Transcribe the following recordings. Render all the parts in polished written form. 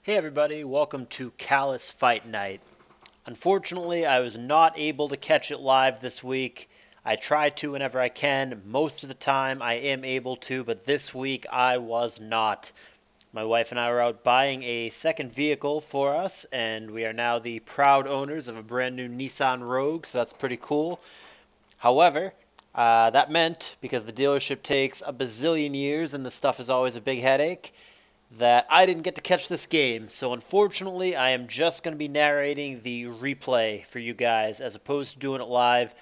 Hey everybody, welcome to Callous Fight Night. Unfortunately, I was not able to catch it live this week. I try to whenever I can. Most of the time I am able to, but this week I was not. My wife and I were out buying a second vehicle for us, and we are now the proud owners of a brand new Nissan Rogue, so that's pretty cool. However, that meant, because the dealership takes a bazillion years and the stuff is always a big headache, that I didn't get to catch this game. So unfortunately, I am just going to be narrating the replay for you guys as opposed to doing it live,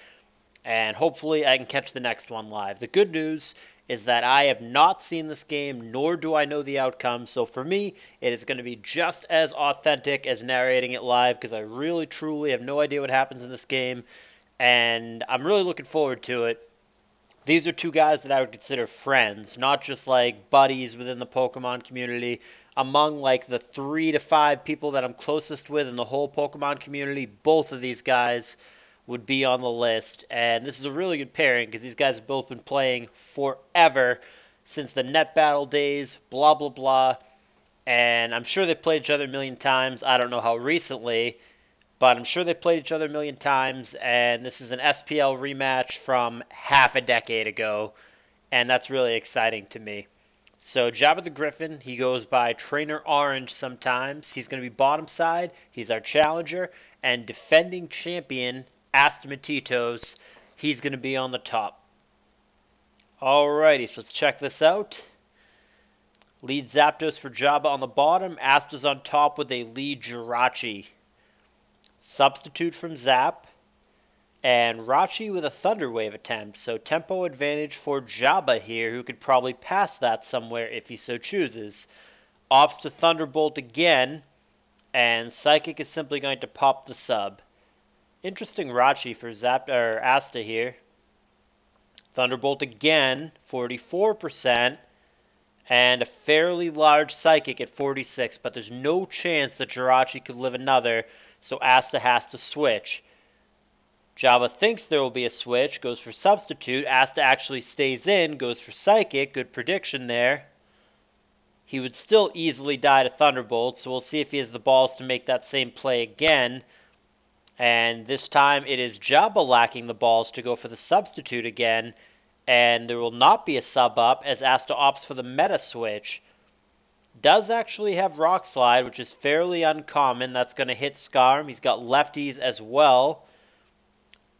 and hopefully I can catch the next one live. The good news is that I have not seen this game, nor do I know the outcome, so for me, it is going to be just as authentic as narrating it live, because I really, truly have no idea what happens in this game, and I'm really looking forward to it. These are two guys that I would consider friends, not just like buddies within the Pokemon community. Among like the 3 to 5 people that I'm closest with in the whole Pokemon community, both of these guys would be on the list. And this is a really good pairing because these guys have both been playing forever, since the net battle days, blah, blah, blah. And I'm sure they've played each other a million times. I don't know how recently, but I'm sure they've played each other a million times, and this is an SPL rematch from half a decade ago, and that's really exciting to me. So JabbaTheGriffin, he goes by Trainer Orange sometimes. He's going to be bottom side. He's our challenger, and defending champion Astamatitos, he's going to be on the top. Alrighty, so let's check this out. Lead Zapdos for Jabba on the bottom. Asta's on top with a lead Jirachi. Substitute from Zap, and Rachi with a Thunder Wave attempt, so tempo advantage for Jabba here, who could probably pass that somewhere if he so chooses. Opts to Thunderbolt again, and Psychic is simply going to pop the sub. Interesting Rachi for Asta here. Thunderbolt again, 44%, and a fairly large Psychic at 46, but there's no chance that Jirachi could live another, so Asta has to switch. Jabba thinks there will be a switch, goes for Substitute. Asta actually stays in, goes for Psychic. Good prediction there. He would still easily die to Thunderbolt, so we'll see if he has the balls to make that same play again. And this time it is Jabba lacking the balls to go for the Substitute again, and there will not be a sub up as Asta opts for the Meta Switch. Does actually have Rock Slide, which is fairly uncommon. That's going to hit Skarm. He's got lefties as well.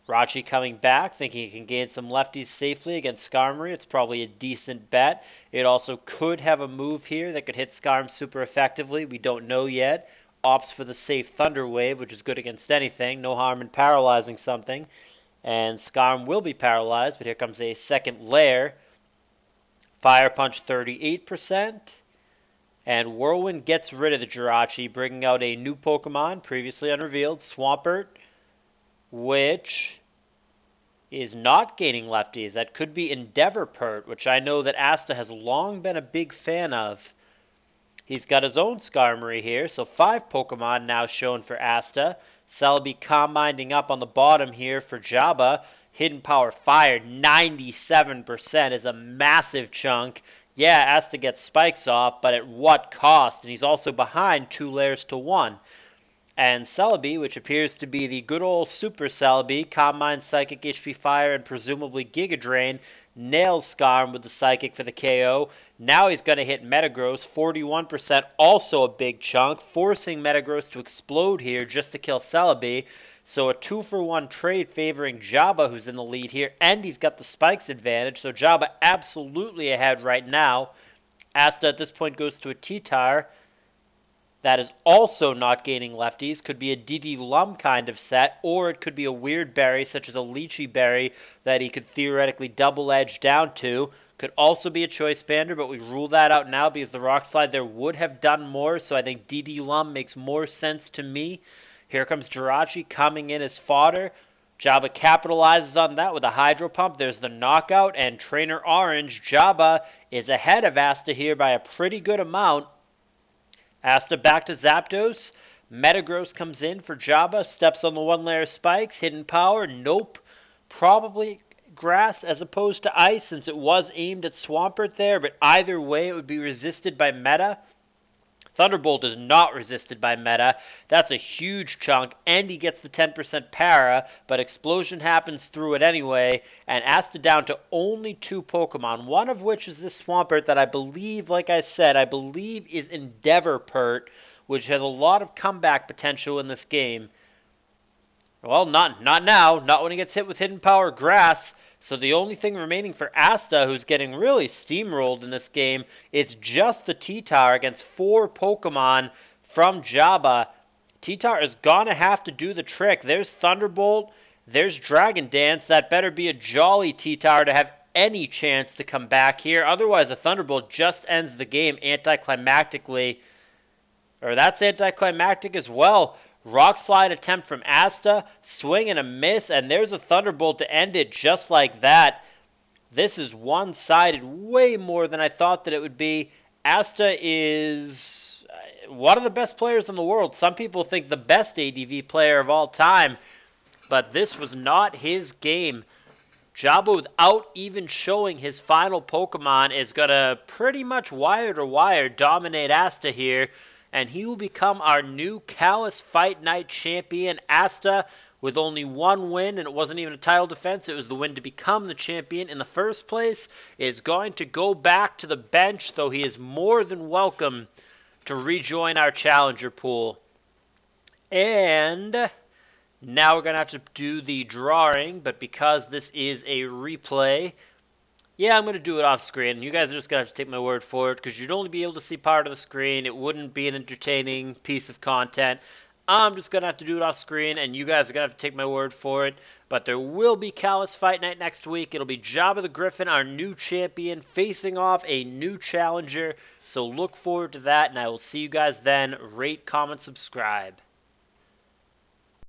Rachi coming back, thinking he can gain some lefties safely against Skarmory. It's probably a decent bet. It also could have a move here that could hit Skarm super effectively. We don't know yet. Opts for the safe Thunder Wave, which is good against anything. No harm in paralyzing something. And Skarm will be paralyzed, but here comes a second lair. Fire Punch 38%. And Whirlwind gets rid of the Jirachi, bringing out a new Pokemon, previously unrevealed, Swampert, which is not gaining lefties. That could be Endeavorpert, which I know that Asta has long been a big fan of. He's got his own Skarmory here, so 5 Pokemon now shown for Asta. Celebi combining up on the bottom here for Jabba. Hidden Power Fire, 97% is a massive chunk. Yeah, Asta gets spikes off, but at what cost? And he's also behind 2 layers to 1. And Celebi, which appears to be the good old Super Celebi, Combine, Psychic, HP Fire, and presumably Giga Drain, nails Skarm with the Psychic for the KO. Now he's going to hit Metagross, 41%, also a big chunk, forcing Metagross to explode here just to kill Celebi. So a 2-for-1 trade favoring Jabba, who's in the lead here, and he's got the spikes advantage, so Jabba absolutely ahead right now. Asta at this point goes to a T-Tar. That is also not gaining lefties. Could be a DD Lum kind of set, or it could be a weird berry such as a Lychee Berry that he could theoretically double edge down to. Could also be a Choice Bander, but we rule that out now because the Rock Slide there would have done more, so I think DD Lum makes more sense to me. Here comes Jirachi coming in as fodder. Jabba capitalizes on that with a Hydro Pump. There's the knockout, and Trainer Orange, Jabba, is ahead of Asta here by a pretty good amount. Asta back to Zapdos. Metagross comes in for Jabba. Steps on the 1-layer spikes. Hidden Power. Nope. Probably Grass as opposed to Ice since it was aimed at Swampert there. But either way, it would be resisted by Meta. Thunderbolt is not resisted by meta. That's a huge chunk, and he gets the 10% para, but Explosion happens through it anyway, and Asta down to only 2 Pokemon, one of which is this Swampert that I believe, like I said, I believe is Endeavorpert, which has a lot of comeback potential in this game. Well, not now, not when he gets hit with Hidden Power Grass. So the only thing remaining for Asta, who's getting really steamrolled in this game, is just the T-Tower against 4 Pokemon from Jabba. T-Tower is gonna have to do the trick. There's Thunderbolt, there's Dragon Dance. That better be a jolly T-Tower to have any chance to come back here. Otherwise, a Thunderbolt just ends the game anticlimactically. Or that's anticlimactic as well. Rock Slide attempt from Asta, swing and a miss, and there's a Thunderbolt to end it just like that. This is one-sided way more than I thought that it would be. Asta is one of the best players in the world. Some people think the best ADV player of all time, but this was not his game. Jabba, without even showing his final Pokemon, is going to pretty much wire-to-wire dominate Asta here, and he will become our new CALLOUS Fight Night champion. Asta, with only 1 win, and it wasn't even a title defense, it was the win to become the champion in the first place, is going to go back to the bench, though he is more than welcome to rejoin our challenger pool. And now we're going to have to do the drawing, but because this is a replay, yeah, I'm going to do it off screen. You guys are just going to have to take my word for it, because you'd only be able to see part of the screen. It wouldn't be an entertaining piece of content. I'm just going to have to do it off screen, and you guys are going to have to take my word for it. But there will be CALLOUS Fight Night next week. It'll be JabbaTheGriffin, our new champion, facing off a new challenger. So look forward to that, and I will see you guys then. Rate, comment, subscribe.